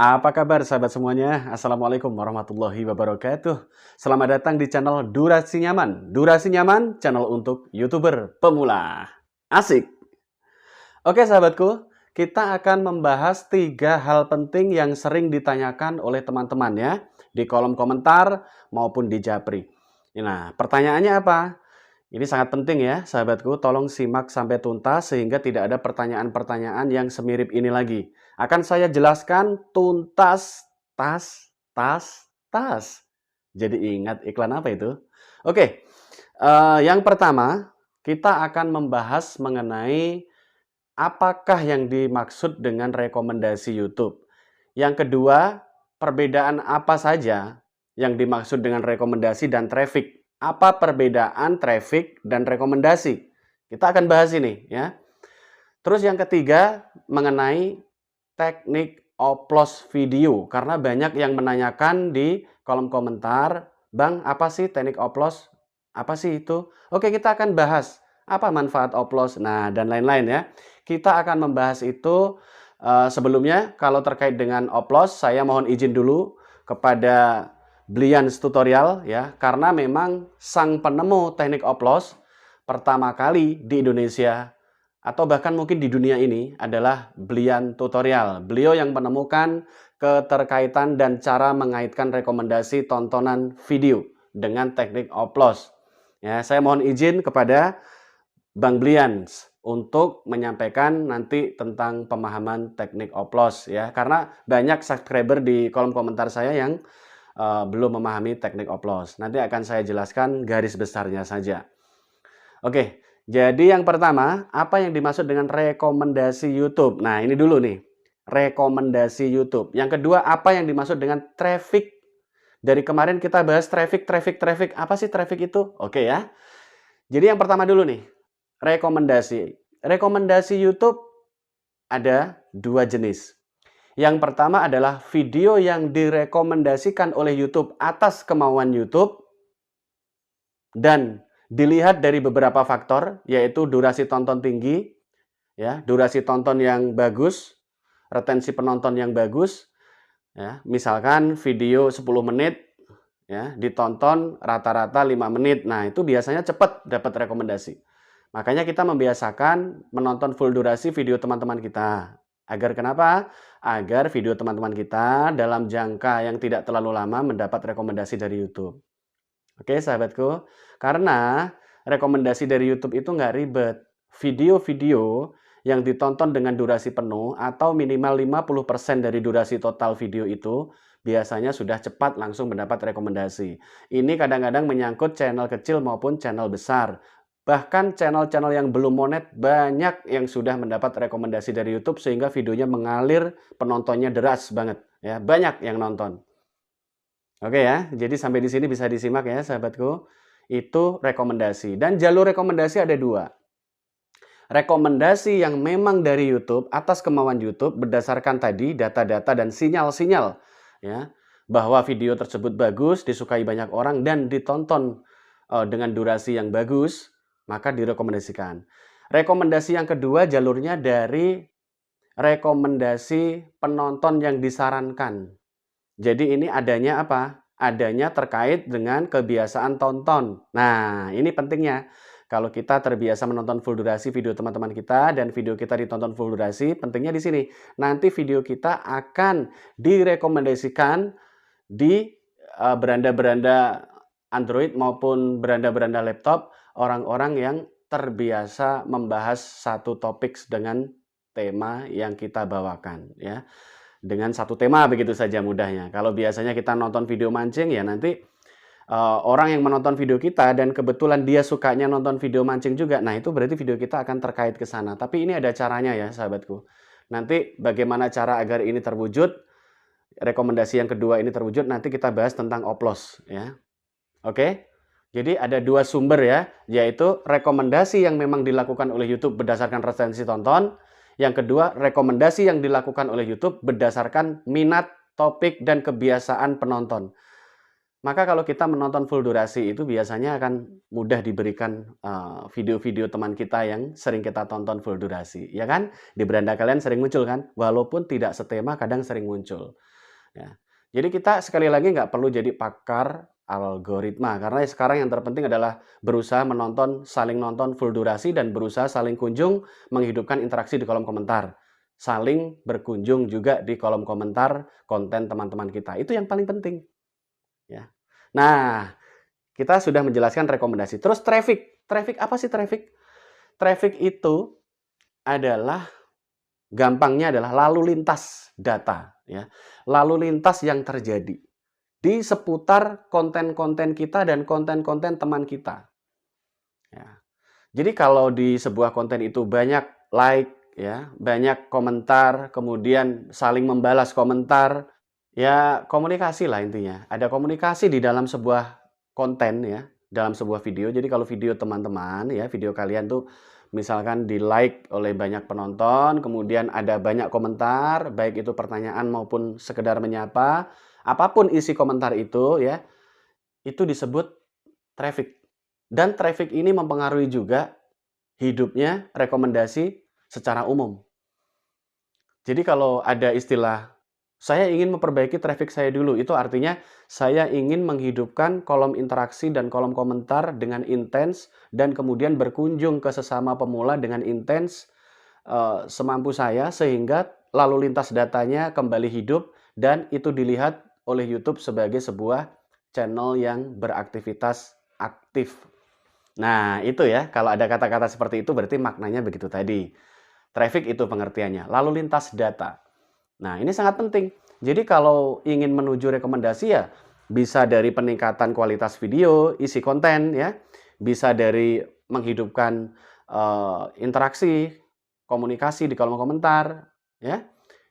Apa kabar sahabat semuanya? Assalamualaikum warahmatullahi wabarakatuh. Selamat datang di channel Durasi Nyaman. Durasi Nyaman, channel untuk YouTuber pemula. Asik! Oke sahabatku, kita akan membahas 3 hal penting yang sering ditanyakan oleh teman-teman ya, di kolom komentar maupun di Japri. Nah, pertanyaannya apa? Ini sangat penting ya sahabatku, tolong simak sampai tuntas sehingga tidak ada pertanyaan-pertanyaan yang semirip ini lagi. Akan saya jelaskan tuntas, tas. Jadi ingat iklan apa itu? Oke, yang pertama kita akan membahas mengenai apakah yang dimaksud dengan rekomendasi YouTube. Yang kedua, perbedaan apa saja yang dimaksud dengan rekomendasi dan traffic. Apa perbedaan traffic dan rekomendasi? Kita akan bahas ini ya. Terus yang ketiga mengenai teknik oplos video karena banyak yang menanyakan di kolom komentar, "Bang, apa sih teknik oplos? Apa sih itu?" Oke, kita akan bahas apa manfaat oplos. Nah, dan lain-lain ya. Kita akan membahas itu sebelumnya kalau terkait dengan oplos saya mohon izin dulu kepada Blians Tutorial ya, karena memang sang penemu teknik oplos pertama kali di Indonesia atau bahkan mungkin di dunia ini adalah Blian Tutorial. Beliau yang menemukan keterkaitan dan cara mengaitkan rekomendasi tontonan video dengan teknik oplos. Ya, saya mohon izin kepada Bang Blians untuk menyampaikan nanti tentang pemahaman teknik oplos ya, karena banyak subscriber di kolom komentar saya yang belum memahami teknik oplos. Nanti akan saya jelaskan garis besarnya saja. Oke, jadi yang pertama, apa yang dimaksud dengan rekomendasi YouTube? Nah, ini dulu nih, rekomendasi YouTube. Yang kedua, apa yang dimaksud dengan traffic? Dari kemarin kita bahas traffic. Apa sih traffic itu? Oke ya. Jadi yang pertama dulu nih, rekomendasi. Rekomendasi YouTube ada 2 jenis. Yang pertama adalah video yang direkomendasikan oleh YouTube atas kemauan YouTube dan dilihat dari beberapa faktor, yaitu durasi tonton tinggi, ya, durasi tonton yang bagus, retensi penonton yang bagus, ya, misalkan video 10 menit, ya, ditonton rata-rata 5 menit, nah itu biasanya cepat dapat rekomendasi. Makanya kita membiasakan menonton full durasi video teman-teman kita. Agar kenapa? Agar video teman-teman kita dalam jangka yang tidak terlalu lama mendapat rekomendasi dari YouTube. Oke sahabatku, karena rekomendasi dari YouTube itu nggak ribet. Video-video yang ditonton dengan durasi penuh atau minimal 50% dari durasi total video itu biasanya sudah cepat langsung mendapat rekomendasi. Ini kadang-kadang menyangkut channel kecil maupun channel besar. Bahkan channel-channel yang belum monet banyak yang sudah mendapat rekomendasi dari YouTube sehingga videonya mengalir, penontonnya deras banget ya, banyak yang nonton. Oke ya, jadi sampai di sini bisa disimak ya sahabatku. Itu rekomendasi. Dan jalur rekomendasi ada 2. Rekomendasi yang memang dari YouTube atas kemauan YouTube berdasarkan tadi data-data dan sinyal-sinyal ya, bahwa video tersebut bagus, disukai banyak orang dan ditonton dengan durasi yang bagus, maka direkomendasikan. Rekomendasi yang kedua jalurnya dari rekomendasi penonton yang disarankan. Jadi ini adanya apa? Adanya terkait dengan kebiasaan tonton. Nah, ini pentingnya. Kalau kita terbiasa menonton full durasi video teman-teman kita dan video kita ditonton full durasi, pentingnya di sini. Nanti video kita akan direkomendasikan di beranda-beranda Android maupun beranda-beranda laptop orang-orang yang terbiasa membahas satu topik dengan tema yang kita bawakan ya. Dengan satu tema begitu saja mudahnya. Kalau biasanya kita nonton video mancing ya nanti orang yang menonton video kita dan kebetulan dia sukanya nonton video mancing juga. Nah, itu berarti video kita akan terkait ke sana. Tapi ini ada caranya ya, sahabatku. Nanti bagaimana cara agar ini terwujud? Rekomendasi yang kedua ini terwujud nanti kita bahas tentang oplos ya. Oke? Jadi ada 2 sumber ya, yaitu rekomendasi yang memang dilakukan oleh YouTube berdasarkan retensi tonton. Yang kedua, rekomendasi yang dilakukan oleh YouTube berdasarkan minat, topik, dan kebiasaan penonton. Maka kalau kita menonton full durasi itu biasanya akan mudah diberikan, video-video teman kita yang sering kita tonton full durasi, ya kan? Di beranda kalian sering muncul kan? Walaupun tidak setema kadang sering muncul, ya. Jadi kita sekali lagi nggak perlu jadi pakar algoritma, karena sekarang yang terpenting adalah berusaha saling nonton full durasi dan berusaha saling kunjung menghidupkan interaksi di kolom komentar. Saling berkunjung juga di kolom komentar konten teman-teman kita, itu yang paling penting. Ya. Nah, kita sudah menjelaskan rekomendasi. Terus traffic. Traffic apa sih traffic? Traffic itu adalah gampangnya adalah lalu lintas data, ya. Lalu lintas yang terjadi di seputar konten-konten kita dan konten-konten teman kita. Ya. Jadi kalau di sebuah konten itu banyak like, ya, banyak komentar, kemudian saling membalas komentar, ya komunikasi lah intinya. Ada komunikasi di dalam sebuah konten ya, dalam sebuah video. Jadi kalau video teman-teman ya, video kalian tuh misalkan di-like oleh banyak penonton, kemudian ada banyak komentar, baik itu pertanyaan maupun sekedar menyapa, apapun isi komentar itu ya, itu disebut traffic. Dan traffic ini mempengaruhi juga hidupnya rekomendasi secara umum. Jadi kalau ada istilah, saya ingin memperbaiki traffic saya dulu, itu artinya saya ingin menghidupkan kolom interaksi dan kolom komentar dengan intens dan kemudian berkunjung ke sesama pemula dengan intens semampu saya sehingga lalu lintas datanya kembali hidup dan itu dilihat oleh YouTube sebagai sebuah channel yang beraktivitas aktif. Nah, itu ya, kalau ada kata-kata seperti itu berarti maknanya begitu tadi. Traffic itu pengertiannya, lalu lintas data. Nah, ini sangat penting. Jadi kalau ingin menuju rekomendasi ya bisa dari peningkatan kualitas video, isi konten ya, bisa dari menghidupkan interaksi, komunikasi di kolom komentar ya,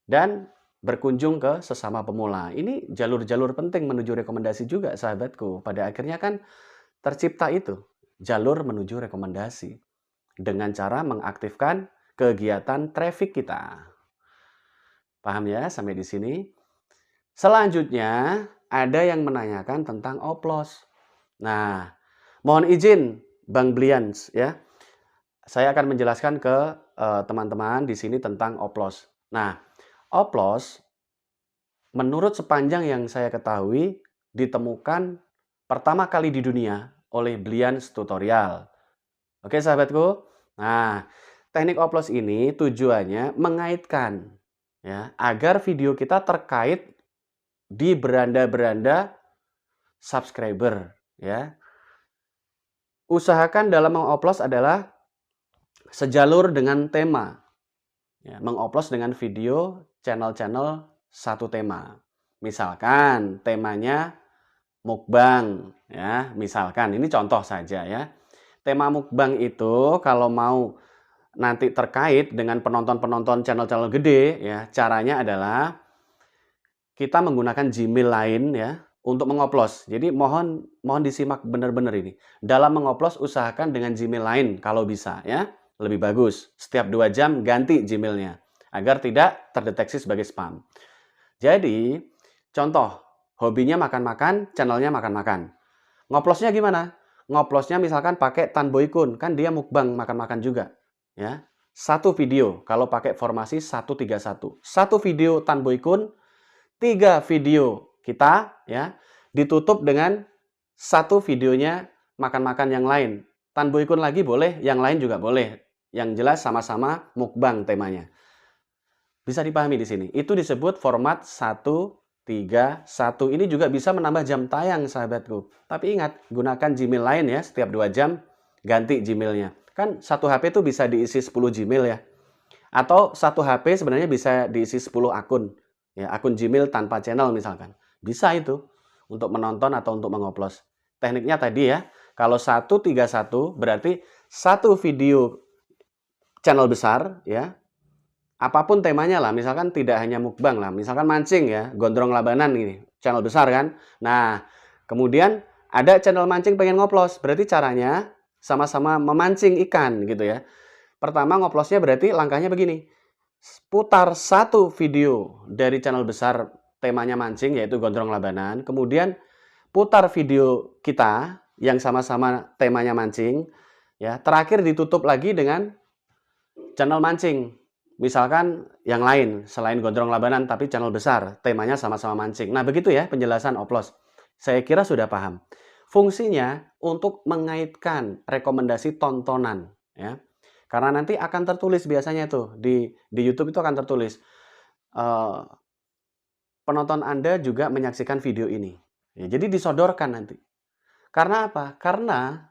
dan berkunjung ke sesama pemula. Ini jalur-jalur penting menuju rekomendasi juga sahabatku. Pada akhirnya kan tercipta itu jalur menuju rekomendasi dengan cara mengaktifkan kegiatan traffic kita. Paham ya sampai di sini? Selanjutnya ada yang menanyakan tentang oplos. Nah, mohon izin Bang Blians ya. Saya akan menjelaskan ke teman-teman di sini tentang oplos. Nah, oplos menurut sepanjang yang saya ketahui ditemukan pertama kali di dunia oleh Blians Tutorial. Oke sahabatku. Nah, teknik oplos ini tujuannya mengaitkan ya agar video kita terkait di beranda-beranda subscriber ya. Usahakan dalam mengoplos adalah sejalur dengan tema. Ya, mengoplos dengan video channel-channel satu tema. Misalkan temanya mukbang ya, misalkan ini contoh saja ya. Tema mukbang itu kalau mau nanti terkait dengan penonton-penonton channel-channel gede ya, caranya adalah kita menggunakan Gmail lain ya untuk mengoplos. Jadi mohon disimak benar-benar ini. Dalam mengoplos usahakan dengan Gmail lain kalau bisa ya, lebih bagus. Setiap 2 jam ganti Gmailnya agar tidak terdeteksi sebagai spam. Jadi contoh, hobinya makan-makan, channelnya makan-makan. Ngoplosnya gimana? Ngoplosnya misalkan pakai Tan Boy Kun, kan dia mukbang makan-makan juga. Ya, satu video kalau pakai formasi 131. Satu video Tan Boy Kun, 3 video kita ya, ditutup dengan satu videonya makan-makan yang lain. Tan Boy Kun lagi boleh, yang lain juga boleh. Yang jelas sama-sama mukbang temanya. Bisa dipahami di sini. Itu disebut format 131. Ini juga bisa menambah jam tayang sahabatku. Tapi ingat, gunakan Gmail lain ya. Setiap 2 jam ganti Gmailnya. Kan satu HP itu bisa diisi 10 Gmail ya. Atau satu HP sebenarnya bisa diisi 10 akun. Ya, akun Gmail tanpa channel misalkan. Bisa itu untuk menonton atau untuk mengoplos. Tekniknya tadi ya. Kalau 131 berarti satu video channel besar ya. Apapun temanya lah, misalkan tidak hanya mukbang lah, misalkan mancing ya, Gondrong Labanan ini, channel besar kan. Nah, kemudian ada channel mancing pengen ngoplos, berarti caranya sama-sama memancing ikan gitu ya. Pertama ngoplosnya berarti langkahnya begini, putar satu video dari channel besar temanya mancing yaitu Gondrong Labanan, kemudian putar video kita yang sama-sama temanya mancing, ya. Terakhir ditutup lagi dengan channel mancing. Misalkan yang lain selain Gondrong Labanan tapi channel besar, temanya sama-sama mancing. Nah, begitu ya penjelasan Oplos. Saya kira sudah paham. Fungsinya untuk mengaitkan rekomendasi tontonan, ya. Karena nanti akan tertulis biasanya tuh di YouTube itu akan tertulis eh, penonton Anda juga menyaksikan video ini. Ya, jadi disodorkan nanti. Karena apa? Karena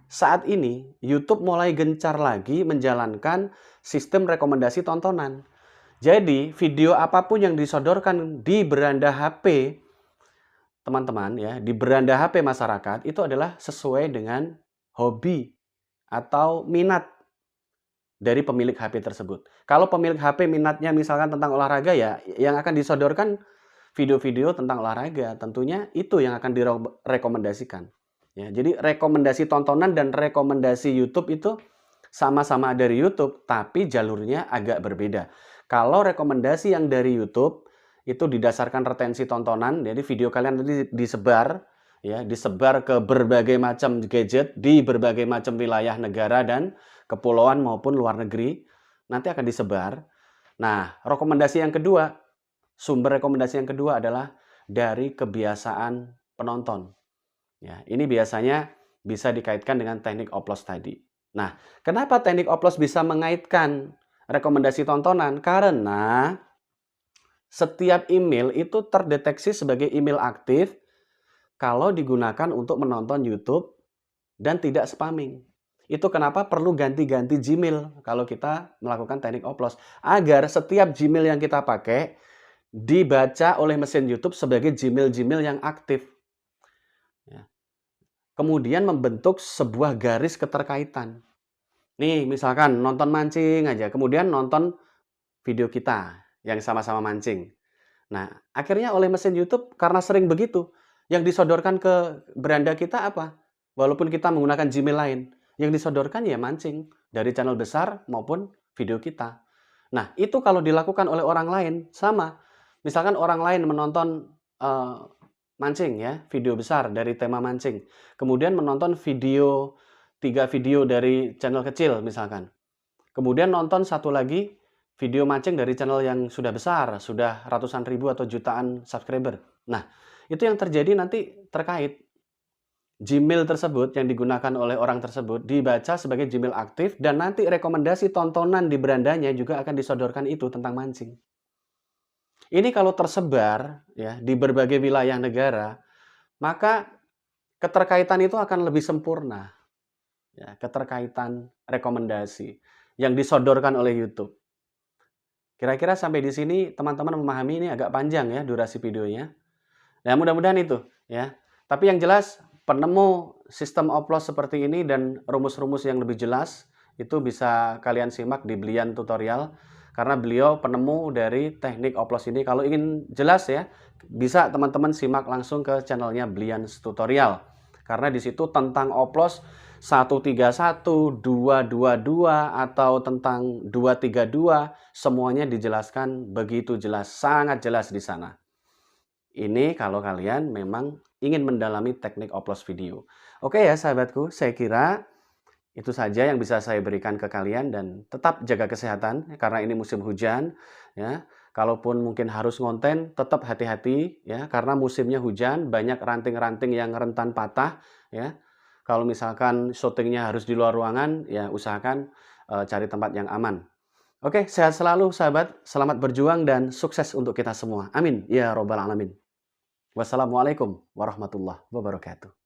saat ini YouTube mulai gencar lagi menjalankan sistem rekomendasi tontonan. Jadi video apapun yang disodorkan di beranda HP teman-teman ya, di beranda HP masyarakat itu adalah sesuai dengan hobi atau minat dari pemilik HP tersebut. Kalau pemilik HP minatnya misalkan tentang olahraga ya, yang akan disodorkan video-video tentang olahraga, tentunya itu yang akan direkomendasikan. Ya, jadi rekomendasi tontonan dan rekomendasi YouTube itu sama-sama dari YouTube, tapi jalurnya agak berbeda. Kalau rekomendasi yang dari YouTube itu didasarkan retensi tontonan, jadi video kalian nanti disebar, ya, disebar ke berbagai macam gadget di berbagai macam wilayah negara dan kepulauan maupun luar negeri, nanti akan disebar. Nah, rekomendasi yang kedua, sumber rekomendasi yang kedua adalah dari kebiasaan penonton. Ya, ini biasanya bisa dikaitkan dengan teknik oplos tadi. Nah, kenapa teknik oplos bisa mengaitkan rekomendasi tontonan? Karena setiap email itu terdeteksi sebagai email aktif kalau digunakan untuk menonton YouTube dan tidak spamming. Itu kenapa perlu ganti-ganti Gmail kalau kita melakukan teknik oplos. Agar setiap Gmail yang kita pakai dibaca oleh mesin YouTube sebagai Gmail-Gmail yang aktif. Ya. Kemudian membentuk sebuah garis keterkaitan. Nih, misalkan nonton mancing aja, kemudian nonton video kita yang sama-sama mancing. Nah, akhirnya oleh mesin YouTube karena sering begitu, yang disodorkan ke beranda kita apa? Walaupun kita menggunakan Gmail lain, yang disodorkan ya mancing dari channel besar maupun video kita. Nah, itu kalau dilakukan oleh orang lain sama. Misalkan orang lain menonton mancing ya, video besar dari tema mancing. Kemudian menonton 3 video dari channel kecil misalkan. Kemudian nonton satu lagi video mancing dari channel yang sudah besar, sudah ratusan ribu atau jutaan subscriber. Nah, itu yang terjadi nanti terkait Gmail tersebut yang digunakan oleh orang tersebut dibaca sebagai Gmail aktif dan nanti rekomendasi tontonan di berandanya juga akan disodorkan itu tentang mancing. Ini kalau tersebar ya di berbagai wilayah negara, maka keterkaitan itu akan lebih sempurna. Ya, keterkaitan rekomendasi yang disodorkan oleh YouTube. Kira-kira sampai di sini teman-teman memahami, ini agak panjang ya durasi videonya. Nah, mudah-mudahan itu ya. Tapi yang jelas penemu sistem oplos seperti ini dan rumus-rumus yang lebih jelas itu bisa kalian simak di Blian tutorial karena beliau penemu dari teknik oplos ini. Kalau ingin jelas ya, bisa teman-teman simak langsung ke channelnya Blian tutorial. Karena di situ tentang oplos 131, 222 atau tentang 232 semuanya dijelaskan begitu jelas, sangat jelas di sana. Ini kalau kalian memang ingin mendalami teknik oplos video. Oke ya sahabatku, saya kira itu saja yang bisa saya berikan ke kalian dan tetap jaga kesehatan karena ini musim hujan ya. Kalaupun mungkin harus ngonten, tetap hati-hati ya karena musimnya hujan, banyak ranting-ranting yang rentan patah ya. Kalau misalkan syutingnya harus di luar ruangan, ya usahakan cari tempat yang aman. Oke, sehat selalu sahabat, selamat berjuang dan sukses untuk kita semua. Amin ya robbal alamin. Wassalamualaikum warahmatullahi wabarakatuh.